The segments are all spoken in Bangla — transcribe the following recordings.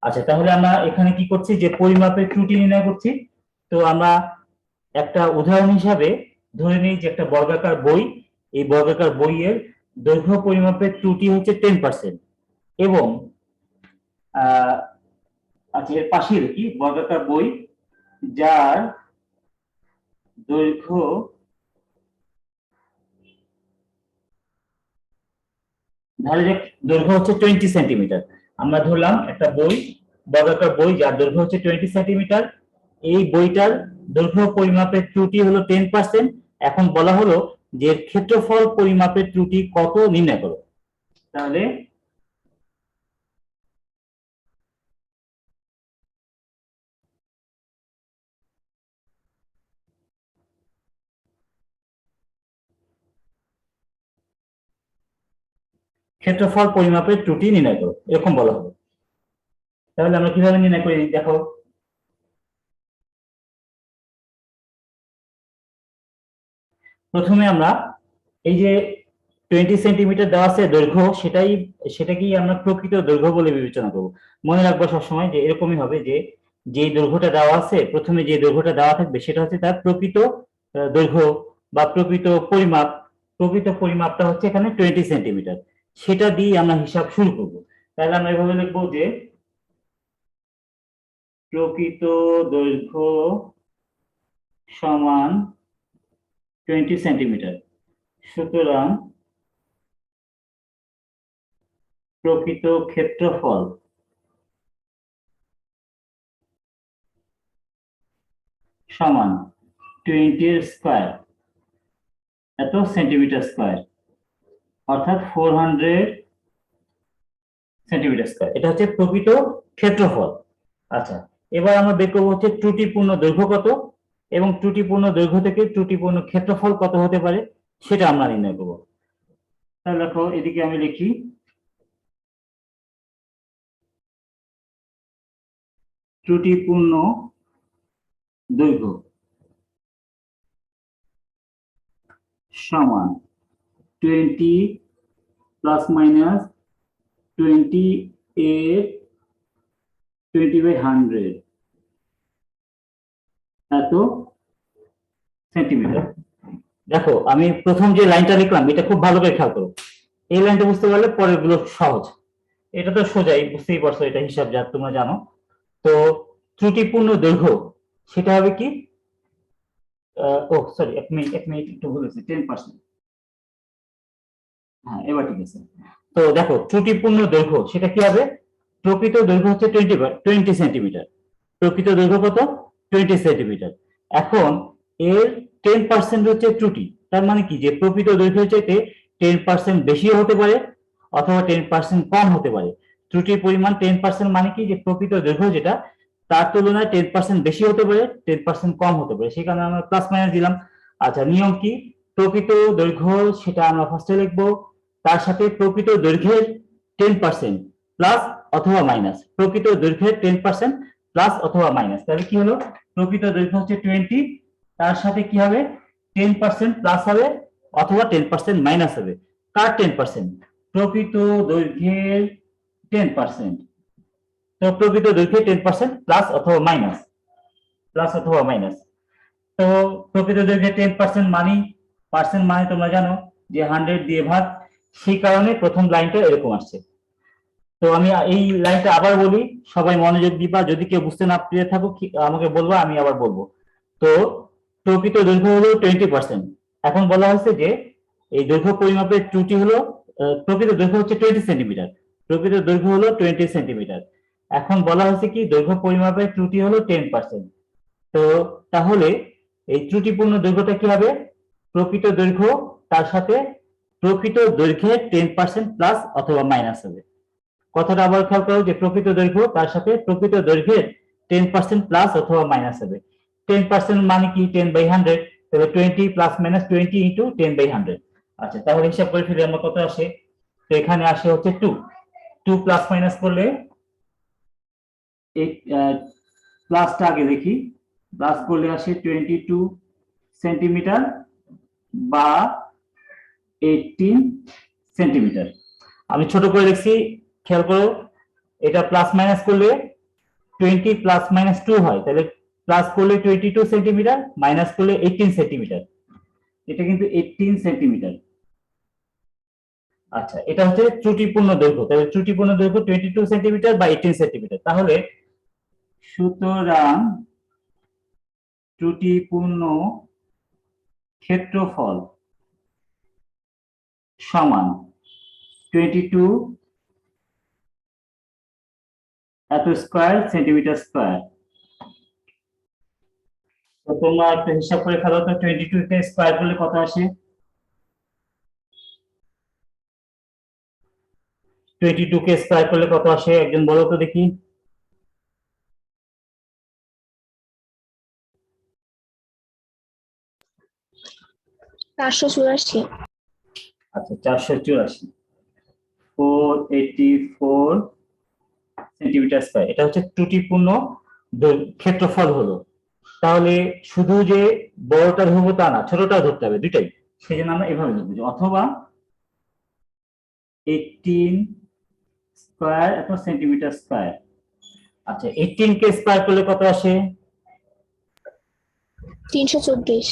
আচ্ছা, তাহলে আমরা এখানে কি করছি, যে পরিমাপের ত্রুটি নির্ণয় করছি। তো আমরা একটা উদাহরণ হিসাবে ধরে নিই যে একটা বর্গাকার বই, এই বর্গাকার বইয়ের দৈর্ঘ্য পরিমাপের ত্রুটি হচ্ছে 10%। এবং আচ্ছা, এর পাশে কি বর্গাকার বই যার দৈর্ঘ্য ধরে যে দৈর্ঘ্য হচ্ছে 20 সেন্টিমিটার। আমরা ধরলাম একটা বই, বর্গাকার বই যার দৈর্ঘ্য হচ্ছে 20 সেন্টিমিটার। এই বইটার দৈর্ঘ্য পরিমাপের ত্রুটি হলো 10%। এখন বলা হলো যে ক্ষেত্রফল পরিমাপের ত্রুটি কত নির্ণয় করো। তাহলে ক্ষেত্রফল পরিমাপের ত্রুটি নির্ণয় করো, এরকম বলা হবে। তাহলে আমরা কিভাবে নির্ণয় করি দেখো। প্রথমে আমরা এই যে 20 সেন্টিমিটার দেওয়া আছে দৈর্ঘ্য, সেটাকেই আমরা প্রকৃত দৈর্ঘ্য বলে বিবেচনা করব। মনে রাখবো সবসময় যে এরকমই হবে, যে যে দৈর্ঘ্যটা দেওয়া আছে, প্রথমে যে দৈর্ঘ্যটা দেওয়া থাকবে সেটা হচ্ছে তার প্রকৃত দৈর্ঘ্য বা প্রকৃত পরিমাপ। প্রকৃত পরিমাপটা হচ্ছে এখানে 20 সেন্টিমিটার, সেটা দিয়ে আমরা হিসাব শুরু করব। তাহলে আমরা এভাবে লিখবো যে প্রকৃত দৈর্ঘ্য সমান 20 সেন্টিমিটার। সুতরাং প্রকৃত ক্ষেত্রফল সমান 20 স্কয়ার, এত সেন্টিমিটার স্কয়ার, অর্থাৎ 400 সেন্টিমিটার স্কয়ার। এটা হচ্ছে প্রকৃত ক্ষেত্রফল। আচ্ছা, এবার আমরা বের করবো হচ্ছে ত্রুটিপূর্ণ দৈর্ঘ্য কত, এবং ত্রুটিপূর্ণ দৈর্ঘ্য থেকে ত্রুটিপূর্ণ ক্ষেত্রফল কত হতে পারে সেটা আমরা নির্ণয় করবো। তাহলে দেখো, এদিকে আমি লিখি ত্রুটিপূর্ণ দৈর্ঘ্য সমান 20 প্লাস মাইনাস 20 এর 20/100 এত সেন্টিমিটার। দেখো, আমি প্রথম যে লাইনটা লিখলাম এটা খুব ভালো করে খেয়াল করো। এই লাইনটা বুঝতে পারলে পরের গুলো সহজ। এটা তো সোজাই, বুঝতেই পারছো, এটা হিসাব যা তোমরা জানো। তো ত্রুটিপূর্ণ দৈর্ঘ্য সেটা হবে কি, ও সরি, এক মিনিট একটু ভুল হয়েছে, 10%। হ্যাঁ, এবার ঠিক আছে। তো দেখো, ত্রুটিপূর্ণ দৈর্ঘ্য সেটা কি হবে, প্রকৃত দৈর্ঘ্য হচ্ছে 20 সেন্টিমিটার। প্রকৃত দৈর্ঘ্য কত, 20 সেন্টিমিটার। এখন এর 10% হচ্ছে ত্রুটি। তার মানে কি, যে প্রকৃত দৈর্ঘ্যের চাইতে 10% বেশি হতে পারে অথবা 10% কম হতে পারে। ত্রুটির পরিমাণ 10% মানে কি, যে প্রকৃত দৈর্ঘ্য যেটা তার তুলনায় 10% বেশি হতে পারে, 10% কম হতে পারে, সেই কারণে আমরা প্লাস মাইনাস দিলাম। আচ্ছা, নিয়ম কি, প্রকৃত দৈর্ঘ্য সেটা আমরা ফার্স্টে লিখবো, তার সাথে প্রকৃত দৈর্ঘ্যের 10% প্লাস অথবা মাইনাস, প্রকৃত দৈর্ঘ্যের 10% প্লাস অথবা মাইনাস। তাহলে কি হলো, প্রকৃত দৈর্ঘ্য হচ্ছে 20, তার সাথে কি হবে, 10% প্লাস হবে অথবা 10% মাইনাস হবে। কার 10%, প্রকৃত দৈর্ঘ্যের 10%। তো প্রকৃত দৈর্ঘ্যের 10% প্লাস অথবা মাইনাস, প্লাস অথবা মাইনাস। তো প্রকৃত দৈর্ঘ্যের 10% মানি, পার্সেন্ট মানে তোমরা জানো যে 100 দিয়ে ভাগ, সেই কারণে প্রথম লাইনটা এরকম আসছে। তো আমি এই লাইনটা আবার বলি, সবাই মনোযোগ দিবা, যদি কেউ বুঝতে না পেরে থাকো আমাকে বলবা, আমি আবার বলবো। তো প্রকৃত দৈর্ঘ্য হলো 20%। এখন বলা হয়েছে যে এই দৈর্ঘ্য পরিমাপের ত্রুটি হলো, প্রকৃত দৈর্ঘ্য হচ্ছে 20 সেন্টিমিটার, প্রকৃত দৈর্ঘ্য হলো 20 সেন্টিমিটার। এখন বলা হয়েছে কি, দৈর্ঘ্য পরিমাপের ত্রুটি হলো 10%। তো তাহলে এই ত্রুটিপূর্ণ দৈর্ঘ্যটা কি হবে, প্রকৃত দৈর্ঘ্য তার সাথে প্রকৃত দৈর্ঘ্যের 10% প্লাস অথবা মাইনাস হবে। কথাটা আবার খেয়াল করো, যে প্রকৃত দৈর্ঘ্য তার সাথে প্রকৃত দৈর্ঘ্যের 10% প্লাস অথবা মাইনাস হবে। 10% মানে কি, 10/100, তাহলে 20 প্লাস মাইনাস 20 ইন্টু 10/100। আচ্ছা, তাহলে হিসাব করে ফেলি আমরা কত আসে। তো এখানে আসে হচ্ছে 2। 2 প্লাস মাইনাস করলে, এই প্লাসটা আগে দেখি, প্লাস করলে আসে 22 সেন্টিমিটার বা 18 সেন্টিমিটার। আমি ছোট করে লিখছি, খেয়াল করো, এটা প্লাস মাইনাস করলে 20 প্লাস মাইনাস 2 হয়, তাহলে প্লাস করলে 22 সেন্টিমিটার, মাইনাস করলে 18 সেন্টিমিটার। এটা কিন্তু 18 সেন্টিমিটার। আচ্ছা, এটা হচ্ছে ত্রুটিপূর্ণ দৈর্ঘ্য। তাহলে ত্রুটিপূর্ণ দৈর্ঘ্য 22 সেন্টিমিটার বা 18 সেন্টিমিটার। তাহলে সুতরাং ত্রুটিপূর্ণ ক্ষেত্রফল সমান 22 এত স্কয়ার সেন্টিমিটার স্কয়ার। তো তোমরা একটা হিসাব করে ফেলো তো, 22 কে স্কয়ার করলে কত আসে? 22 কে স্কয়ার করলে কত আসে একজন বলো তো দেখি। 484। আচ্ছা, 484, 484 সেন্টিমিটার স্কয়ার। এটা হচ্ছে ত্রুটিপূর্ণ ক্ষেত্রফল হলো। তাহলে শুধু যে বড়টা ধরবো তা না, ছোটটা ধরতে হবে, দুইটাই। সেই জন্য আমরা এভাবে লিখবো যে অথবা 18 স্কয়ার এত সেন্টিমিটার স্কয়ার। আচ্ছা, 18 কে স্কয়ার করলে কত আসে? 324।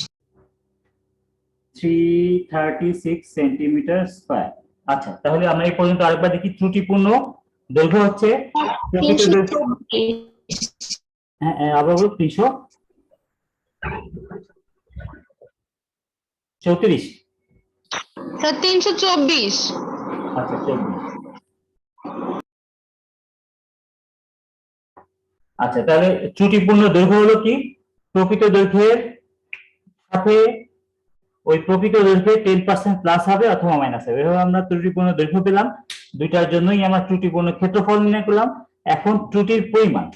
336 সেন্টিমিটার স্কয়ার। আচ্ছা, তাহলে আমরা এই পর্যন্ত আরেকবার দেখি। ত্রুটিপূর্ণ দৈর্ঘ্য হচ্ছে প্রকৃত দৈর্ঘ্য। 334। হ্যাঁ, আবার বলো। 334। স্যার 324। আচ্ছা, 24। আচ্ছা, তাহলে ত্রুটিপূর্ণ দৈর্ঘ্য হলো কি? প্রকৃত দৈর্ঘ্যের সাথে ওই প্রকৃত দৈর্ঘ্যে 10% প্লাস হবে অথবা মাইনাস হবে। এভাবে আমরা ত্রুটিপূর্ণ দৈর্ঘ্য পেলাম। দুইটার জন্যই আমরা ত্রুটিপূর্ণ ক্ষেত্রফল নির্ণয় করলাম। এখন ত্রুটির পরিমাণ,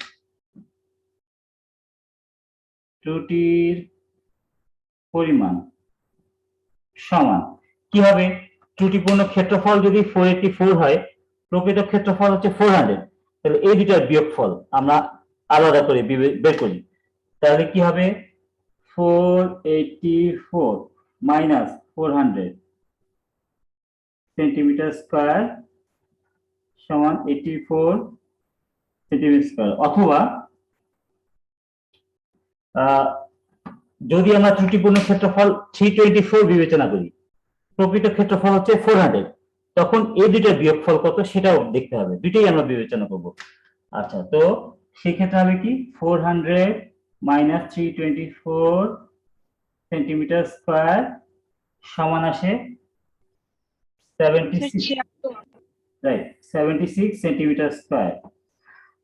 ত্রুটির পরিমাণ সমান কি হবে? ত্রুটিপূর্ণ ক্ষেত্রফল যদি 484 হয়, প্রকৃত ক্ষেত্রফল হচ্ছে 400, তাহলে এই দুটার বিয়োগফল আমরা আলাদা করে বের করি। তাহলে কি হবে? 484 মাইনাস 400 সেন্টিমিটার স্কয়ার সমান 84 সেন্টিমিটার স্কয়ার। অথবা যদি আমরা ত্রুটিপূর্ণ ক্ষেত্রফল 324 বিবেচনা করি, প্রকৃত ক্ষেত্রফল হচ্ছে 400, তখন এই দুইটার বিয়োগফল কত সেটাও দেখতে হবে। দুইটাই আমরা বিবেচনা করব। আচ্ছা, তো সেই ক্ষেত্রে হবে কি? 400 মাইনাস 324 সেন্টিমিটার স্কয়ার সমান আসে 76, রাইট, 76 সেন্টিমিটার স্কয়ার।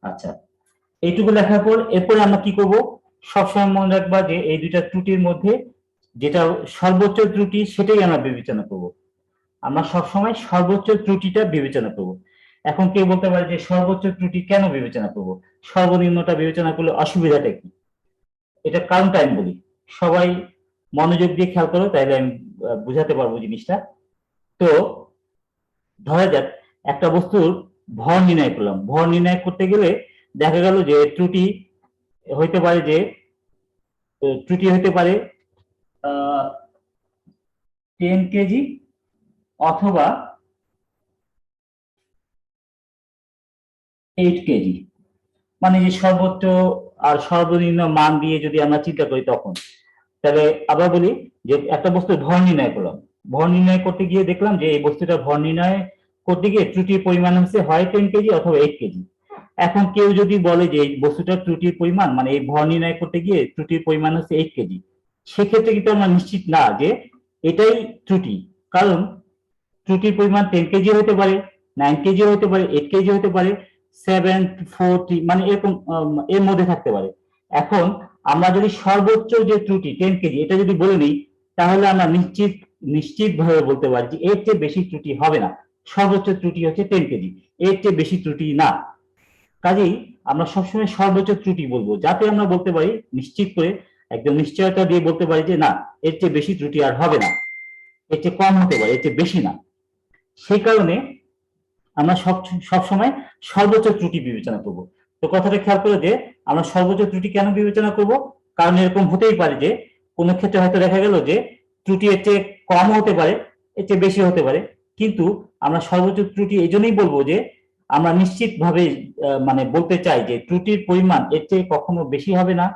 আচ্ছা, এইটুকু লেখার পর এরপরে আমরা কি করব? সবসময় মনে রাখবা যে এই দুইটা ত্রুটির মধ্যে যেটা সর্বোচ্চ ত্রুটি সেটাই আমরা বিবেচনা করব। আমরা সবসময় সর্বোচ্চ ত্রুটিটা বিবেচনা করব। এখন কেউ বলতে পারে যে সর্বোচ্চ ত্রুটি কেন বিবেচনা করব, সর্বনিম্নটা বিবেচনা করলে অসুবিধাটা কি? এটা কারণটা আমি বলি, সবাই মনোযোগ দিয়ে খেয়াল করো, তাইলে আমি বুঝাতে পারবো জিনিসটা। তো ধরা যাক একটা বস্তুর ভর নির্ণয় করলাম। ভর নির্ণয় করতে গেলে দেখা গেল যে ত্রুটি হইতে পারে যে 10 কেজি অথবা 8 কেজি, মানে যে সর্বোচ্চ আর সর্বনিম্ন মান দিয়ে যদি আমরা চিন্তা করি তখন। তাহলে আবার বলি যে একটা বস্তুর ভর নির্ণয় করলাম। ভর নির্ণয় করতে গিয়ে দেখলাম যে এই বস্তুটা ভর নির্ণয় করতে গিয়ে ত্রুটির পরিমাণ হচ্ছে হয় 10 কেজি অথবা 8 কেজি। এখন কেউ যদি বলে যে এই বস্তুটার ত্রুটির পরিমাণ, মানে এই ভর নির্ণয় করতে গিয়ে ত্রুটির পরিমাণ হচ্ছে 8 কেজি, সেক্ষেত্রে কিন্তু আমরা নিশ্চিত না যে এটাই ত্রুটি। কারণ ত্রুটির পরিমাণ 10 কেজি হতে পারে, 9 কেজি হতে পারে, 8 কেজি হতে পারে, 7, 4, 3, মানে এরকম এর মধ্যে থাকতে পারে। এখন আমরা যদি সর্বোচ্চ যে ত্রুটি 10 কেজি এটা যদি বলে নিই, তাহলে আমরা নিশ্চিত ভাবে বলতে পারি যে এর চেয়ে বেশি ত্রুটি হবে না। সর্বোচ্চ ত্রুটি হচ্ছে 10 কেজি, এর চেয়ে বেশি ত্রুটি না। কাজেই আমরা সবসময় সর্বোচ্চ ত্রুটি বলবো, যাতে আমরা বলতে পারি নিশ্চিত করে, একদম নিশ্চয়তা দিয়ে বলতে পারি যে না, এর চেয়ে বেশি ত্রুটি আর হবে না, এর চেয়ে কম হতে পারে, এর চেয়ে বেশি না। সেই কারণে আমরা সবসময় সর্বোচ্চ ত্রুটি বিবেচনা করব। তো কথাটা খেয়াল করে যে আমরা সর্বোচ্চ ত্রুটি কেন বিবেচনা করব? কারণ এরকম হতেই পারে যে কোনো ক্ষেত্রে হয়তো দেখা গেল যে ত্রুটি এর চেয়ে কম হতে পারে, এর চেয়ে বেশি হতে পারে, কিন্তু আমরা সর্বোচ্চ ত্রুটি এই জন্যই বলবো যে আমরা নিশ্চিতভাবে মানে বলতে চাই যে ত্রুটির পরিমাণ এর চেয়ে কখনো বেশি হবে না,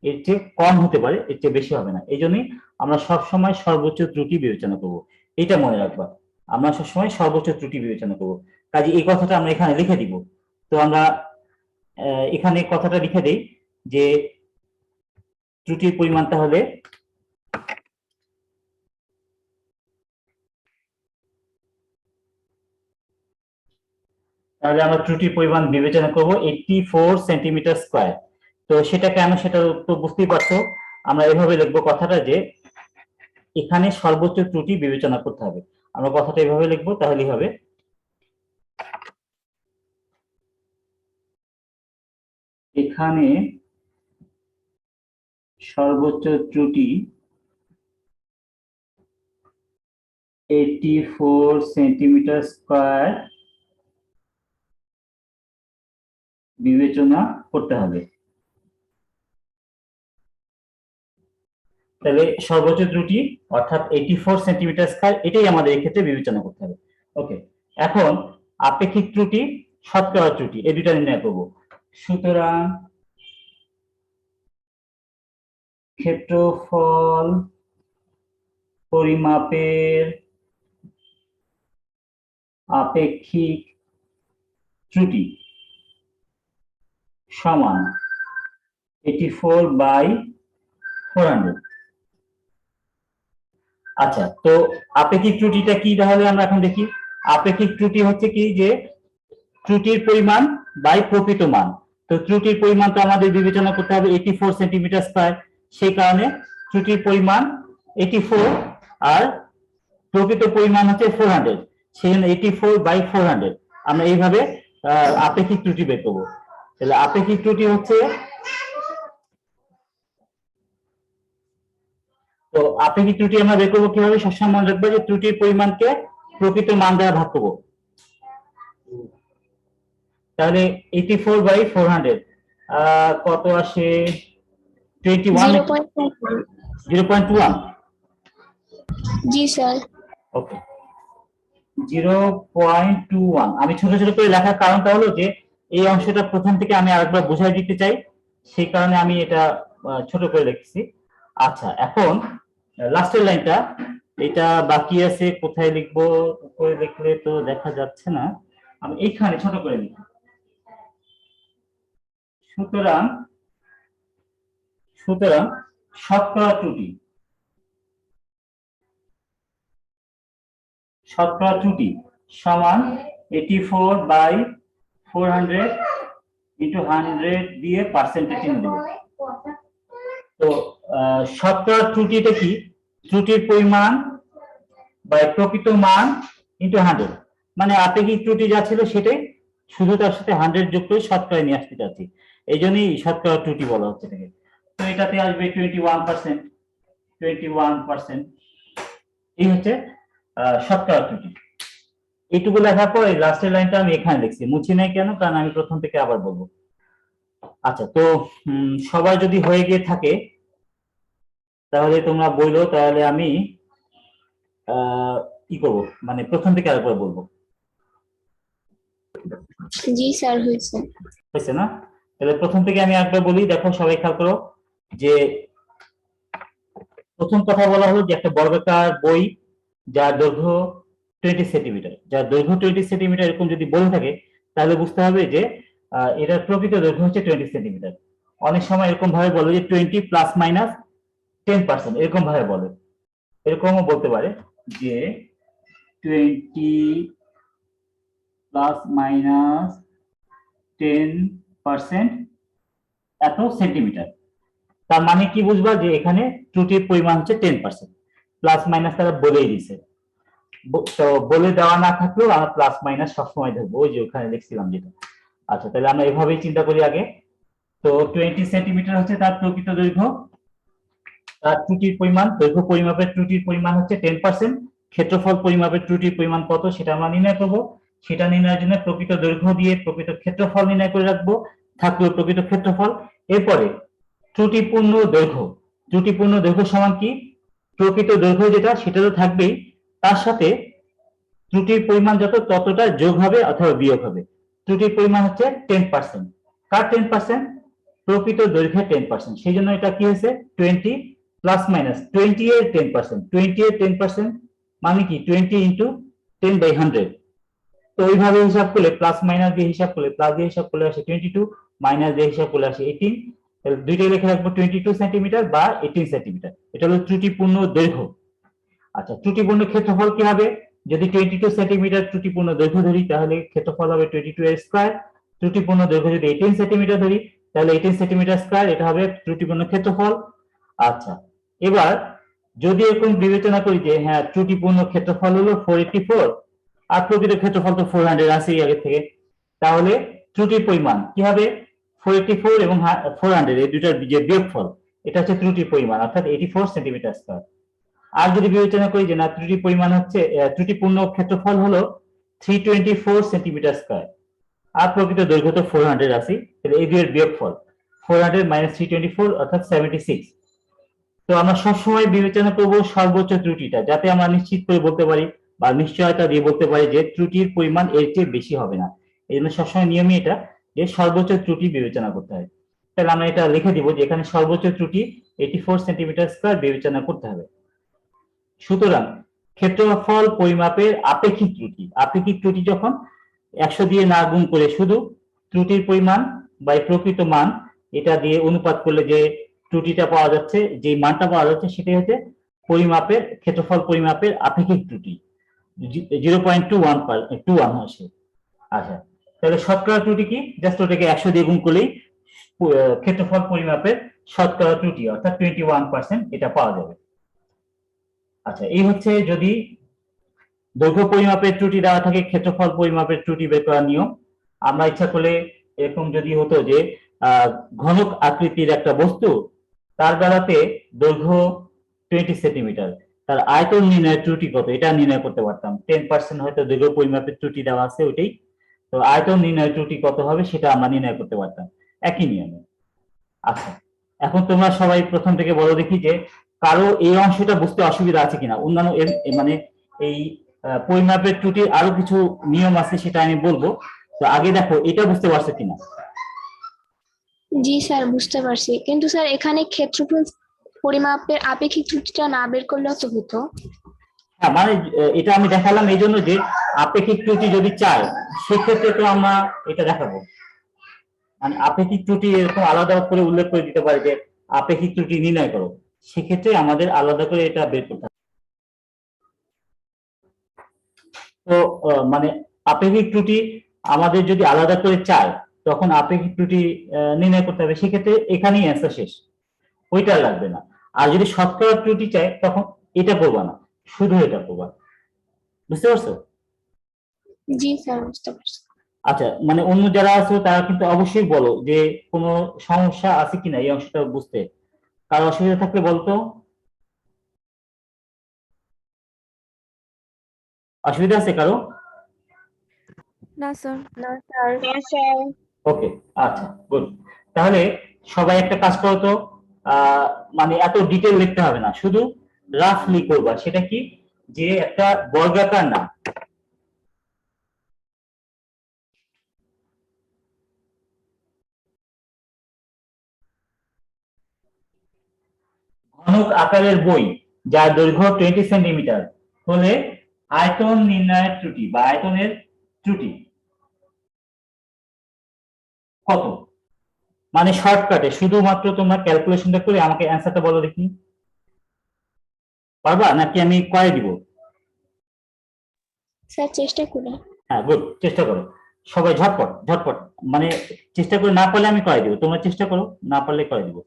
এর চেয়ে কম হতে পারে, এর চেয়ে বেশি হবে না। এই জন্যই আমরা সবসময় সর্বোচ্চ ত্রুটি বিবেচনা করব, এটা মনে রাখবা। আমরা সবসময় সর্বোচ্চ ত্রুটি বিবেচনা করব, কাজে এই কথাটা আমরা এখানে লিখে দিব। তো আমরা এখানে কথাটা লিখে দেই যে ত্রুটির পরিমাণ তাহলে আমরা ত্রুটির পরিমাণ বিবেচনা করব 84 সেন্টিমিটার স্কয়ার। তো সেটা কেন, সেটা তো বুঝতেই পারছো। আমরা এভাবে লিখবো কথাটা যে এখানে সর্বোচ্চ ত্রুটি বিবেচনা করতে হবে। আমরা কথাটা এভাবে লিখবো, তাহলেই হবে। এখানে সর্বোচ্চ ত্রুটি 84 সেন্টিমিটার স্কয়ার বিবেচনা করতে হবে। তাহলে সর্বোচ্চ ত্রুটি অর্থাৎ 84 সেন্টিমিটার স্কয়ার, এটাই আমাদের এক্ষেত্রে বিবেচনা করতে হবে। ওকে, এখন আপেক্ষিক ত্রুটি, শতকরা ত্রুটি, এই দুইটা নির্ণয় করব। সুতরাং ক্ষেত্রফল পরিমাপের আপেক্ষিক ত্রুটি সমান 84/400। আচ্ছা, তো আপেক্ষিক ত্রুটিটা কি তাহলে আমরা এখন দেখি। আপেক্ষিক ত্রুটি হচ্ছে কি, যে ত্রুটির পরিমাণ বাই প্রকৃত মান। তো ত্রুটির পরিমাণ তো আমাদের বিবেচনা করতে হবে 84 সেন্টিমিটার স্কয়ার, সেই কারণে ত্রুটির পরিমাণ 84 আর প্রকৃত পরিমাণ হচ্ছে 400, সেই জন্য 84/400 আমরা এইভাবে আপেক্ষিক ত্রুটি বের করবো। তাহলে আপেক্ষিক ত্রুটি হচ্ছে, তো আপেক্ষিক ত্রুটি আমরা বের করবো কিভাবে, সবসময় মনে রাখবো যে ত্রুটির পরিমাণকে প্রকৃত মান দ্বারা ভাগ করবো। তাহলে 84/400 কত আসে, 21, 0.21। জি স্যার। ওকে, 0.21 আমি ছোট ছোট করে লেখার কারণটা হলো যে এই অংশটা প্রথম থেকে আমি আরেকবার বুঝাই দিতে চাই, সেই কারণে আমি এটা ছোট করে লিখছি। আচ্ছা, এখন লাস্টের লাইনটা, এটা বাকি আছে, কোথায় লিখবো, উপরে লিখলে তো দেখা যাচ্ছে না, আমি এইখানে ছোট করে লিখি। সুতরাং শতকরা ত্রুটি, শতকরা ত্রুটি সমান 84/400 ইন্টু 100 দিয়ে পার্সেন্টেজ চিহ্ন দেব। তো শতকরা ত্রুটিটা কি, ত্রুটির পরিমাণ বাই প্রকৃত মান ইন্টু 100, মানে আপেক্ষিক ত্রুটি যা ছিল সেটাই, শুধু তার সাথে 100 যোগ করে শতকরায় নিয়ে আসতে চাচ্ছি, এই জন্যই শতকরা ত্রুটি বলা হচ্ছে এটাকে। তো এটাতে আসবে 21%। এই হচ্ছে শতকরা ত্রুটি। এইটুকু লেখার পর এই লাস্টের লাইনটা আমি এখানে লিখছি, মুছি নাই কেন, কারণ আমি প্রথম থেকে আবার বলবো। আচ্ছা, তো সবার যদি হয়ে গিয়ে থাকে তাহলে তোমরা বললো, তাহলে আমি কি করবো, মানে প্রথম থেকে আরেকবার বলবো। জি স্যার, হয়েছে। হয়েছে না? তাহলে প্রথম থেকে আমি একবার বলি, দেখো সবাই খেয়াল করো যে প্রথম কথা বলা হলো যে একটা বর্গাকার বই যার দৈর্ঘ্য 20 সেন্টিমিটার, যার দৈর্ঘ্য 20 সেন্টিমিটার এরকম যদি বলে থাকে, তাহলে বুঝতে হবে যে এটার প্রকৃত দৈর্ঘ্য হচ্ছে 20 সেন্টিমিটার। অনেক সময় এরকম ভাবে বলে যে 20 ± 10%, এরকম ভাবে বলে, এরকমও বলতে পারে যে 20 ± 10% এত সেন্টিমিটার। তার মানে কি বুঝবা, যে এখানে ত্রুটির পরিমাণ হচ্ছে 10%, প্লাস মাইনাস তারা বলেই দিছে। তো বলে দেওয়া না থাকলেও আমরা প্লাস মাইনাস সবসময় ধরবো, ওই যে ওখানে লিখছিলাম যেটা। আচ্ছা, তাহলে আমরা এভাবেই চিন্তা করি আগে। তো 20 সেন্টিমিটার হচ্ছে তার প্রকৃত দৈর্ঘ্য, তার ত্রুটির পরিমাণ, দৈর্ঘ্য পরিমাপের ত্রুটির পরিমাণ হচ্ছে 10%, ক্ষেত্রফল পরিমাপের ত্রুটির পরিমাণ কত সেটা আমরা নির্ণয় করবো। সেটা নির্ণয়ের জন্য প্রকৃত দৈর্ঘ্য দিয়ে প্রকৃত ক্ষেত্রফল নির্ণয় করে রাখবো, থাকলো প্রকৃত ক্ষেত্রফল। এরপরে ত্রুটিপূর্ণ দৈর্ঘ্য, ত্রুটিপূর্ণ দৈর্ঘ্য সমান কি, প্রকৃত দৈর্ঘ্য যেটা সেটা তো থাকবেই, তার সাথে ত্রুটির পরিমাণ যত ততটা যোগ হবে অথবা বিয়োগ হবে। ত্রুটির পরিমাণ হচ্ছে 10%। কার 10%? প্রকৃত দৈর্ঘ্যের 10%। সেই জন্য এটা কি হয়েছে 20 প্লাস মাইনাস 20 এর 10%। 20 এর 10% মানে কি 20 ইন্টু 10/100। তো ওইভাবে হিসাব করলে প্লাস মাইনাস দিয়ে হিসাব করলে, প্লাস দিয়ে হিসাব করলে আসে 22, মাইনাস দিয়ে হিসাব করলে আসে 18। তাহলে দুইটাই লিখে রাখবো 22 সেন্টিমিটার বা 18 সেন্টিমিটার। এটা হলো ত্রুটিপূর্ণ দৈর্ঘ্য। আচ্ছা, ত্রুটিপূর্ণ ক্ষেত্রফল কি হবে? যদি 22 সেন্টিমিটার ত্রুটিপূর্ণ দৈর্ঘ্য ধরি তাহলে ক্ষেত্রফল হবে 22 এর স্কয়ার। ত্রুটিপূর্ণ দৈর্ঘ্য যদি 18 সেন্টিমিটার ধরি তাহলে 18 সেন্টিমিটার স্কয়ার, এটা হবে ত্রুটিপূর্ণ ক্ষেত্রফল। আচ্ছা, এবার যদি এরকম বিবেচনা করি যে হ্যাঁ ত্রুটিপূর্ণ ক্ষেত্রফল হলো 484 আর প্রকৃত ক্ষেত্রফল তো 400 আছেই আগে থেকে, তাহলে ত্রুটির পরিমাণ কি হবে? 484 এবং 400 এই দুটার যে বিয়োগফল, এটা হচ্ছে ত্রুটির পরিমাণ, অর্থাৎ 84 সেন্টিমিটার স্কয়ার। আর যদি বিবেচনা করি যে না ত্রুটির পরিমাণ হচ্ছে ত্রুটিপূর্ণ ক্ষেত্রফল হলো 324 সেন্টিমিটার স্কয়ার আর প্রকৃত দৈর্ঘ্য তো 400 আছে, তাহলে এই দুইয়ের বিয়োগফল 400 মাইনাস 324 অর্থাৎ 76। তো আমরা সবসময় বিবেচনা করব সর্বোচ্চ ত্রুটিটা, যাতে আমরা নিশ্চিত করে বলতে পারি বা নিশ্চয়তা দিয়ে বলতে পারি যে ত্রুটির পরিমাণ এর চেয়ে বেশি হবে না। এই জন্য সবসময় নিয়মই এটা যে সর্বোচ্চ ত্রুটি বিবেচনা করতে হয়। তাহলে আমরা এটা লিখে দিব যে এখানে সর্বোচ্চ ত্রুটি 84 সেন্টিমিটার স্কয়ার বিবেচনা করতে হবে। সুতরাং ক্ষেত্রফল পরিমাপের আপেক্ষিক ত্রুটি, আপেক্ষিক ত্রুটি যখন 100 দিয়ে না গুণ করে শুধু ত্রুটির পরিমাণ বা প্রকৃত মান এটা দিয়ে অনুপাত করলে যে ত্রুটিটা পাওয়া যাচ্ছে, যে মানটা পাওয়া যাচ্ছে সেটাই হচ্ছে পরিমাপের ক্ষেত্রফল পরিমাপের আপেক্ষিক ত্রুটি 0.21 আসে। আচ্ছা, তাহলে শতকরা ত্রুটি কি? জাস্ট ওটাকে 100 দিয়ে গুণ করলেই ক্ষেত্রফল পরিমাপের শতকরা ত্রুটি অর্থাৎ 21% এটা পাওয়া যাবে। আচ্ছা, এই হচ্ছে যদি দৈর্ঘ্য পরিমাপের ত্রুটি দেওয়া থাকে ক্ষেত্রফল পরিমাপের ত্রুটি বের করার নিয়ম। আমরা ইচ্ছা করলে এরকম যদি হতো যে ঘনক আকৃতির একটা বস্তু, তার বেলাতে দৈর্ঘ্য 20 সেন্টিমিটার, তার আয়তন নির্ণয়ের ত্রুটি কত এটা নির্ণয় করতে পারতাম। 10% হয়তো দৈর্ঘ্য পরিমাপের ত্রুটি দেওয়া আছে ওইটাই, তো আয়তন নির্ণয়ের ত্রুটি কত হবে সেটা আমরা নির্ণয় করতে পারতাম একই নিয়মে। আচ্ছা, এখন তোমরা সবাই প্রথম থেকে বলো দেখি যে কারো এই অংশটা বুঝতে অসুবিধা আছে কিনা। অন্যান্য মানে এই পরিমাপের ত্রুটির আরো কিছু নিয়ম আছে সেটা আমি বলবো, তো আগে দেখো এটা বুঝতে পারছো কিনা। জি স্যার, বুঝতে পারছি, কিন্তু স্যার এখানে ক্ষেত্রফল পরিমাপের আপেক্ষিক ত্রুটিটা না বের করলেও তো হতো। হ্যাঁ, মানে এটা আমি দেখালাম এই জন্য যে আপেক্ষিক ত্রুটি যদি চাই সেক্ষেত্রে তো আমরা এটা দেখাবো, মানে আপেক্ষিক ত্রুটি এরকম আলাদা করে উল্লেখ করে দিতে পারে যে আপেক্ষিক ত্রুটি নির্ণয় করো, সেক্ষেত্রে আমাদের আলাদা করে এটা বের করতে হবে। তো মানে আপেক্ষিক ত্রুটি আমাদের যদি আলাদা করে চায় তখন আপেক্ষিক ত্রুটি নির্ণয় করতে হবে, সেক্ষেত্রে এখানেই অ্যান্সার শেষ, ওইটা লাগবে না। আর যদি শতকরা ত্রুটি চাই তখন এটা করবা না, শুধু এটা করবা। বুঝতে পারছো? জি স্যার, বুঝতে পারছি। আচ্ছা, মানে অন্য যারা আছো তারা কিন্তু অবশ্যই বলো যে কোনো সমস্যা আছে কিনা এই অংশটা বুঝতে। কারো অসুবিধা থাকলে বলতো। অসুবিধা আছে কারো? না স্যার। না স্যার। ওকে, আচ্ছা, গুড। তাহলে সবাই একটা কাজ করো তো, মানে এত ডিটেল লিখতে হবে না, শুধু রাফলি করবা। সেটা কি? যে একটা বর্গাকার না, ঘনক আকারের বই যার দৈর্ঘ্য 20 সেন্টিমিটার হলে আয়তন নির্ণয়ের ত্রুটি বা আয়তনের ত্রুটি কত? মানে শর্টকাটে শুধুমাত্র তোমরা ক্যালকুলেশনটা করে আমাকে অ্যান্সারটা বলো দেখি। পারবা নাকি আমি কয়ে দিব? স্যার চেষ্টা করি। হ্যাঁ, গুড, চেষ্টা করো সবাই ঝটপট ঝটপট। মানে চেষ্টা করে না পারলে আমি কয়ে দিব, তোমরা চেষ্টা করো, না পারলে কয়ে দিব।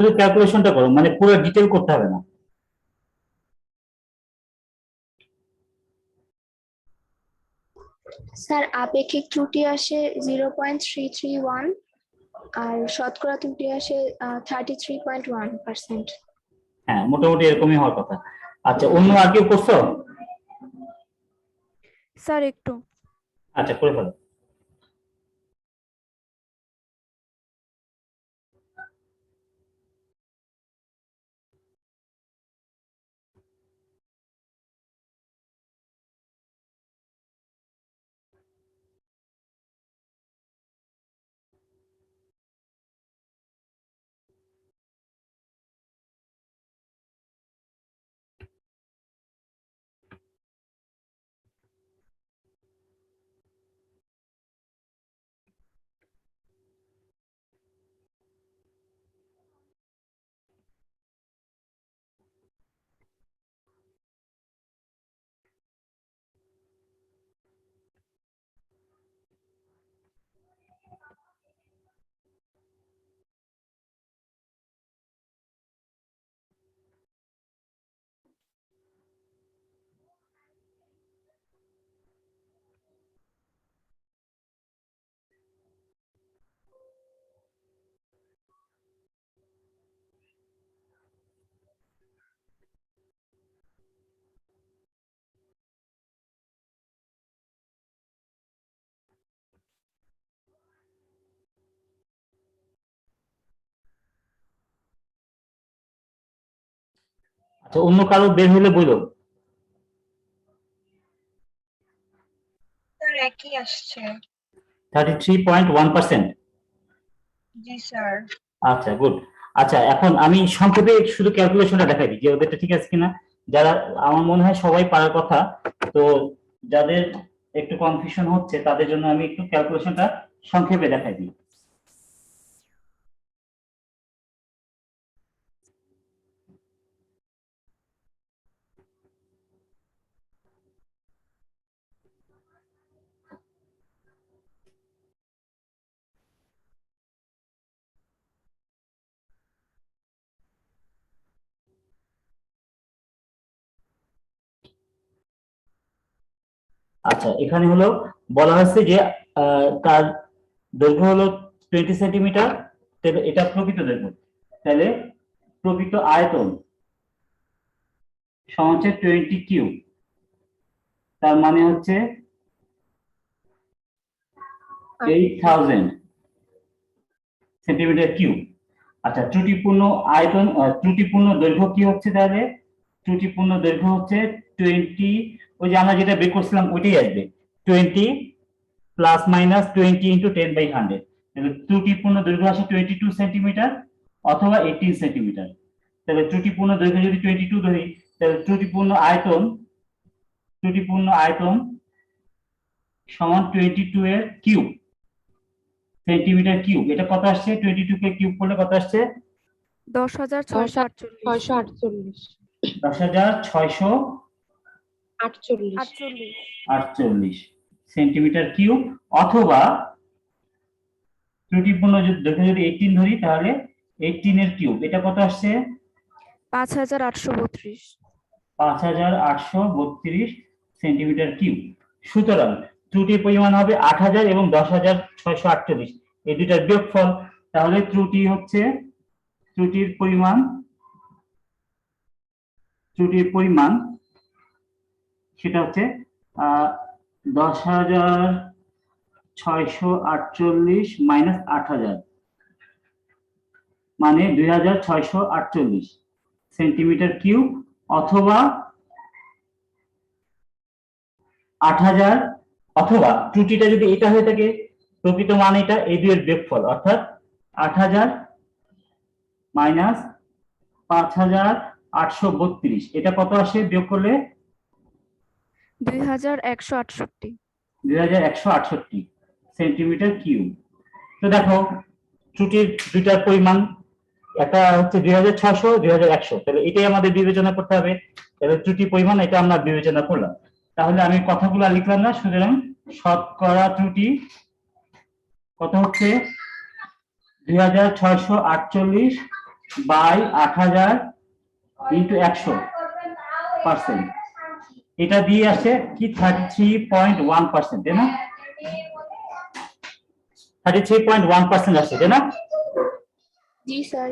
শুধু ক্যালকুলেশনটা করো, মানে পুরো ডিটেল করতে হবে না। স্যার আপেক্ষিক ত্রুটি আসে 0.331 আর শতকরা ত্রুটি আসে 33.1%। হ্যাঁ, মোটামুটি এরকমই হওয়ার কথা। আচ্ছা, অন্য আর কেউ করছো? স্যার একটু। আচ্ছা, করে ফেলো। আচ্ছা, অন্য কারো বের হলে বলো। স্যার একই আসছে। 33.1%। জি স্যার। আচ্ছা, গুড। আচ্ছা, এখন আমি সংক্ষেপে শুধু ক্যালকুলেশনটা দেখাই দিই যে ওদেরটা ঠিক আছে কিনা। যারা, আমার মনে হয় সবাই পারার কথা, তো যাদের একটু কনফিউশন হচ্ছে তাদের জন্য আমি একটু ক্যালকুলেশনটা সংক্ষেপে দেখাই দিই। আচ্ছা, এখানে হলো বলা হয়েছে যে তার দৈর্ঘ্য হলো 20 সেন্টিমিটার, এটা প্রকৃত দৈর্ঘ্য। তাহলে প্রকৃত আয়তন সমান হচ্ছে 20 কিউব, তার মানে হচ্ছে 8000 সেন্টিমিটার কিউব। আচ্ছা, ত্রুটিপূর্ণ আয়তন, ত্রুটিপূর্ণ দৈর্ঘ্য কি হচ্ছে তাহলে? ত্রুটিপূর্ণ দৈর্ঘ্য হচ্ছে 20, ওই যে আমরা যেটা বের করছিলাম ওইটাই আসবে, 20 প্লাস মাইনাস 20 ইন্টু 10/100। তাহলে ত্রুটিপূর্ণ দৈর্ঘ্য আসে 22 সেন্টিমিটার অথবা 18 সেন্টিমিটার। তাহলে ত্রুটিপূর্ণ দৈর্ঘ্য যদি 22 ধরি, তাহলে ত্রুটিপূর্ণ আয়তন সমান 22 এর কিউব, সেন্টিমিটার কিউব। এটা কত আসছে? 22 কে কিউব করলে কত আসছে? 10,648। 648। 10,648 48। সেন্টিমিটার কিউব, অথবা ত্রুটিপূর্ণ দৈর্ঘ্য যদি 18 ধরি তাহলে 18 এর কিউব। এটা কত আসছে? 5,832। 5,832 সেন্টিমিটার কিউব। সুতরাং ত্রুটির পরিমাণ হবে 8,000 এবং 10,648, এই দুইটার বিয়োগফল। তাহলে ত্রুটির পরিমাণ সেটা হচ্ছে 10,648 মাইনাস 8,000, মানে 2,648 সেন্টিমিটার কিউব, অথবা 8,000, অথবা ত্রুটিটা যদি এটা হয়ে থাকে প্রকৃত মান এটা, এই দুইয়ের বিয়োগফল, অর্থাৎ 8,000 মাইনাস 5,832, এটা কত আসে বিয়োগ করলে? 2,168। 2,168 সেন্টিমিটার কিউব। তো দেখো, ত্রুটির দুইটার পরিমাণ, একটা হচ্ছে 2,600, 2,100, তাহলে এটাই আমাদের বিবেচনা করতে হবে। তাহলে ত্রুটি পরিমাণ এটা আমরা বিবেচনা করলাম। তাহলে আমি কথাগুলো লিখলাম না, সুতরাং শতকরা ত্রুটি কত হচ্ছে? 2,648 বাই 8000 ইন্টু 100%, এটা দিয়ে আসে কি 33.1%, তাই না? 33.1% আসছে, তাই না? জি স্যার।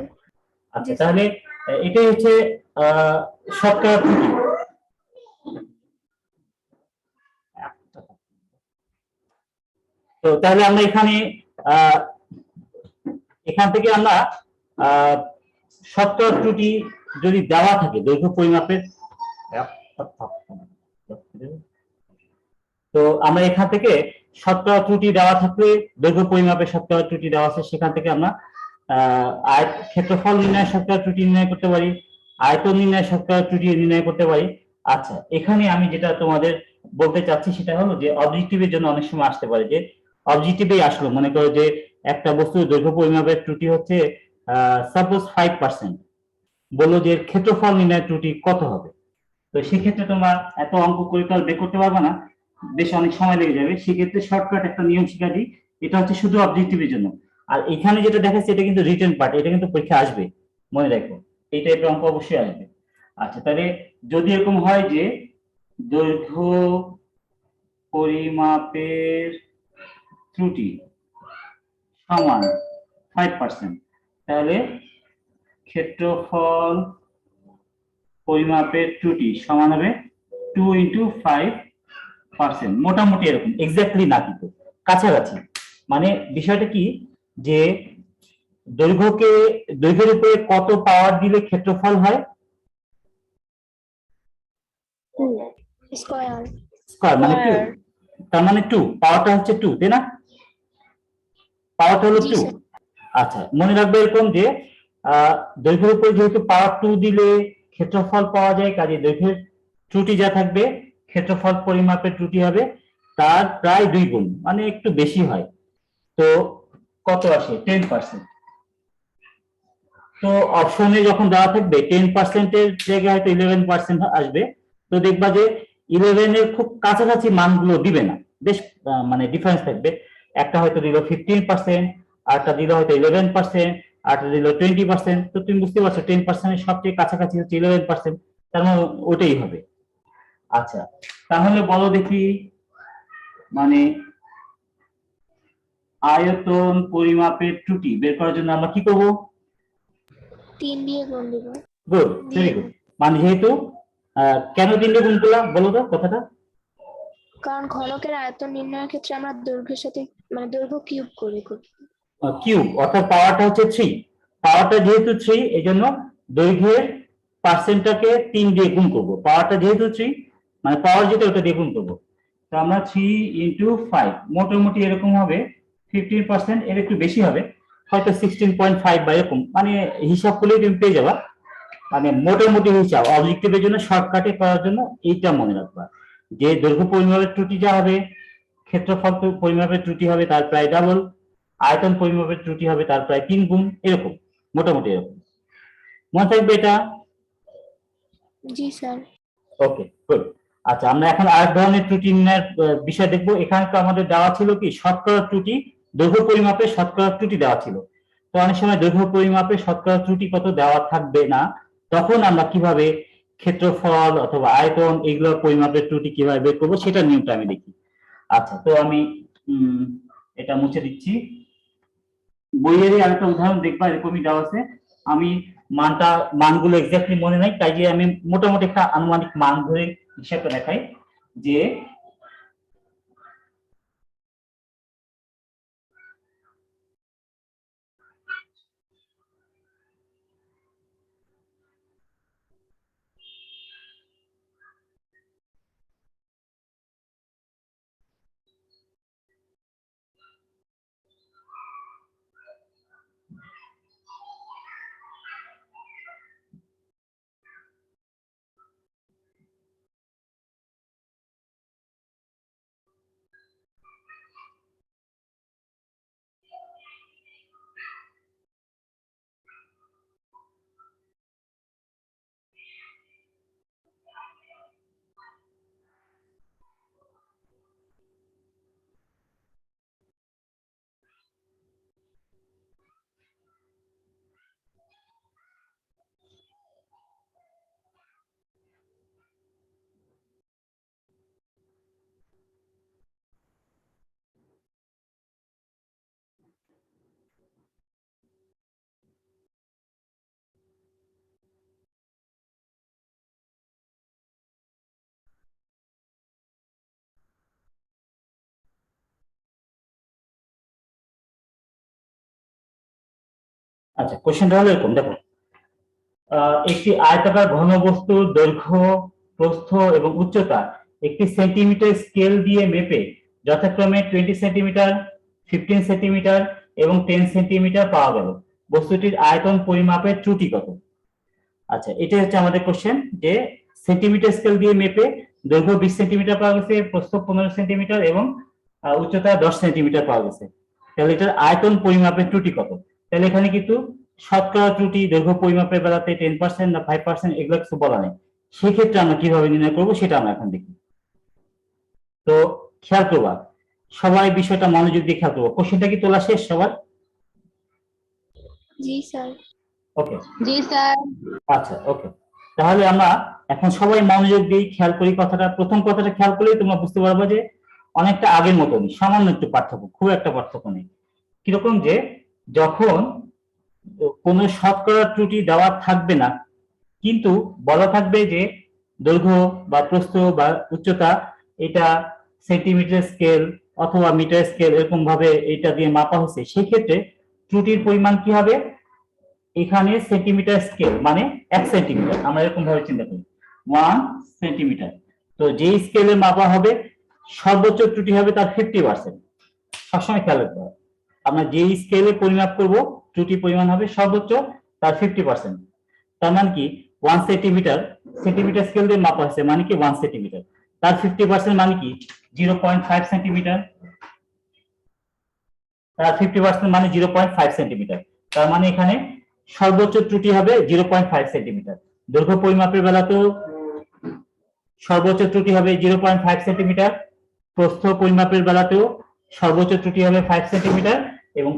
আচ্ছা, তাহলে এটাই হচ্ছে শতকরা ত্রুটি। তো তাহলে আমরা আহ, এখান থেকে আমরা আহ, শতকরা ত্রুটি যদি দেওয়া থাকে দৈর্ঘ্য পরিমাপের, তো আমরা এখান থেকে শতকরা ত্রুটি দেওয়া থাকলে দৈর্ঘ্য পরিমাপের শতকরা ত্রুটি দেওয়া আছে, সেখান থেকে আমরা ক্ষেত্রফল নির্ণয়ের শতকরা ত্রুটি নির্ণয় করতে পারি, আয়তন নির্ণয়ের শতকরা ত্রুটি নির্ণয় করতে পারি। আচ্ছা, এখানে আমি যেটা তোমাদের বলতে চাচ্ছি সেটা হলো যে অবজেক্টিভের জন্য অনেক সময় আসতে পারে, যে অবজেক্টিভেই আসলো, মনে করো যে একটা বস্তুর দৈর্ঘ্য পরিমাপের ত্রুটি হচ্ছে সাপোজ 5%, বললো যে এর ক্ষেত্রফল নির্ণয়ের ত্রুটি কত হবে। তো সেক্ষেত্রে তোমরা এত অঙ্ক পরিকাল বের করতে পারবে না, বেশ অনেক সময় লেগে যাবে। সেক্ষেত্রে শর্টকাট একটা নিয়ম শিখা দিই, এটা হচ্ছে শুধু অবজেক্টিভের জন্য। আর এখানে যেটা দেখাচ্ছে এটা কিন্তু রিটেন পার্ট, এটা কিন্তু পরীক্ষা আসবে, মনে রাখো এই টাইপের অঙ্ক অবশ্যই আসবে। আচ্ছা, তাহলে যদি এরকম হয় যে দৈর্ঘ্য পরিমাপের ত্রুটি সমান 5%, তাহলে ক্ষেত্রফল পরিমাপের ত্রুটি সমান হবে 2 ইন্টু 5%, মোটামুটি এরকম, এক্স্যাক্টলি না কিন্তু কাছাকাছি। মানে বিষয়টা কি, যে দৈর্ঘ্যের উপরে কত পাওয়ার দিলে ক্ষেত্রফল হয়? স্কয়ার। স্কয়ার মানে 2, তার মানে 2, পাওয়ারটা হচ্ছে 2, তাই না? পাওয়ারটা হলো জি 2। স্যার। আচ্ছা, মনে রাখবে এরকম যে দৈর্ঘ্যের উপরে যেহেতু পাওয়ার 2 দিলে ক্ষেত্রফল পাওয়া যায়, কাজে দৈর্ঘ্যের ত্রুটি যা থাকবে ক্ষেত্রফল পরিমাপের ত্রুটি হবে তার প্রায় 2 গুণ, মানে একটু বেশি হয়। তো কত আসে? 10%। তো অপশনে যখন দেওয়া থাকবে 10% এর জায়গায় হয়তো 11% আসবে, তো দেখবা যে 11 এর খুব কাছাকাছি মানগুলো দিবে না, বেশ মানে ডিফারেন্স থাকবে। একটা হয়তো দিল 15%, আরটা দিল হয়তো 11%, আরটা দিল 20%। তো তুমি বুঝতে পারছো 10% এর সবচেয়ে কাছাকাছি হচ্ছে 11%, তার মানে ওটাই হবে। আচ্ছা, তাহলে বলো দেখি, মানে আয়তন পরিমাপের ত্রুটি বের করার জন্য আমরা কি করব? 3 দিয়ে গুণ দিব। Good, very good. মানে যেহেতু কেন 3 দিয়ে গুণ করলাম বলো তো কথাটা? কারণ ঘনকের আয়তন নির্ণয়ের ক্ষেত্রে আমরা দৈর্ঘ্যের সাথে মানে দৈর্ঘ্য কিউব করি। কিউব, অর্থাৎ পাওয়ারটা হচ্ছে 3, পাওয়ারটা যেহেতু 3 এই জন্য দৈর্ঘ্যের পার্সেন্টটাকে 3 দিয়ে গুণ করব, পাওয়ারটা যেহেতু 3 মানে পাওয়ার যেটা ওটা দিয়ে গুণ করব। তো আমরা 3 ইন্টু 5, মোটামুটি এরকম হবে 15%, এর একটু বেশি হবে হয়তো 16.5 বা এরকম, মানে হিসাব করলেই তুমি পেয়ে যাবা। মানে মোটামুটি হিসাব অবজেক্টিভের জন্য শর্টকাটে করার জন্য এইটা মনে রাখবা, যে দৈর্ঘ্য পরিমাপের ত্রুটি যা হবে ক্ষেত্রফল পরিমাপের ত্রুটি হবে তার প্রায় ডাবল, আয়তন পরিমাপের ত্রুটি হবে তার প্রায় 3 গুণ, এরকম মোটামুটি এরকম মনে থাকবে এটা। জি স্যার। ওকে, গুড। আচ্ছা, আমরা এখন আরেক ধরনের ত্রুটি নির্ণয়ের বিষয় দেখবো। এখানে তো আমাদের দেওয়া ছিল কি শতকরা ত্রুটি, দৈর্ঘ্য পরিমাপে শতকরা ত্রুটি দেওয়া ছিল। তো অনেক সময় দৈর্ঘ্য পরিমাপে শতকরা ত্রুটি কত দেওয়া থাকবে না, তখন আমরা কিভাবে ক্ষেত্রফল অথবা আয়তন এগুলোর পরিমাপের ত্রুটি কিভাবে বের করবো সেটা নিয়মটা আমি দেখি। আচ্ছা, তো আমি এটা মুছে দিচ্ছি। বইয়েরই আরেকটা উদাহরণ দেখবা, এরকমই দেওয়া আছে। আমি মানগুলো এক্স্যাক্টলি মনে নাই, তাই যে আমি মোটামুটি একটা আনুমানিক মান ধরে হিসাবটা দেখাই যে আচ্ছা, কোশ্চেনটা হলো এরকম, দেখো একটি আয়তাকার ঘনবস্তুর দৈর্ঘ্য, প্রস্থ এবং উচ্চতা একটি সেন্টিমিটার স্কেল দিয়ে মেপে যথাক্রমে 20 সেন্টিমিটার, 15 সেন্টিমিটার এবং 10 সেন্টিমিটার পাওয়া গেল। বস্তুটির আয়তন পরিমাপের ত্রুটি কত? আচ্ছা, এটা হচ্ছে আমাদের কোশ্চেন, যে সেন্টিমিটার স্কেল দিয়ে মেপে দৈর্ঘ্য 20 সেন্টিমিটার পাওয়া গেছে, প্রস্থ 15 সেন্টিমিটার এবং উচ্চতা 10 সেন্টিমিটার পাওয়া গেছে। তাহলে এটার আয়তন পরিমাপের ত্রুটি কত? তাহলে এখানে কিন্তু শতকরা ত্রুটি, দৈর্ঘ্য পরিমাপের বেলাতে 10% না 5% এগুলো কিছু বলা নেই। সেক্ষেত্রে আমরা কিভাবে নির্ণয় করবো সেটা আমরা এখন দেখি। তো খেয়াল করবা, সবাই বিষয়টা মনোযোগ দিয়ে খেয়াল করবো। কোশ্চেনটা কি তোলা শেষ সবার? জি স্যার। ওকে, জি স্যার। আচ্ছা ওকে, তাহলে আমরা এখন সবাই মনোযোগ দিয়ে খেয়াল করি কথাটা। প্রথম কথাটা খেয়াল করলেই তোমরা বুঝতে পারবে যে অনেকটা আগের মতনই, সামান্য একটু পার্থক্য, খুব একটা পার্থক্য নেই। কিরকম, যে যখন কোনো শতকরা ত্রুটি দেওয়া থাকবে না, কিন্তু বলা থাকবে যে দৈর্ঘ্য বা প্রস্থ বা উচ্চতা এটা সেন্টিমিটার স্কেল অথবা মিটার স্কেল এরকম ভাবে এটা দিয়ে মাপা হচ্ছে, সেক্ষেত্রে ত্রুটির পরিমাণ কি হবে? এখানে সেন্টিমিটার স্কেল মানে 1 সেন্টিমিটার, আমরা এরকম ভাবে চিন্তা করি 1 সেন্টিমিটার। তো যেই স্কেলে মাপা হবে সর্বোচ্চ ত্রুটি হবে তার 50%। সবসময় খেয়াল রাখতে হবে, আমরা যেই স্কেলে পরিমাপ করব ত্রুটি পরিমাণ হবে সর্বোচ্চ তার 50%। তার মানে কি 1 সেন্টিমিটার, সেন্টিমিটার স্কেল দিয়ে মাপা হচ্ছে মানে কি 1 সেন্টিমিটার, তার 50% মানে কি 0.5 সেন্টিমিটার, তার 50% মানে 0.5 সেন্টিমিটার। তার মানে এখানে সর্বোচ্চ ত্রুটি হবে 0.5 সেন্টিমিটার। দৈর্ঘ্য পরিমাপের বেলাতেও সর্বোচ্চ ত্রুটি হবে 0.5 সেন্টিমিটার, প্রস্থ পরিমাপের বেলাতেও সর্বোচ্চ ত্রুটি হবে 5 সেন্টিমিটার এবং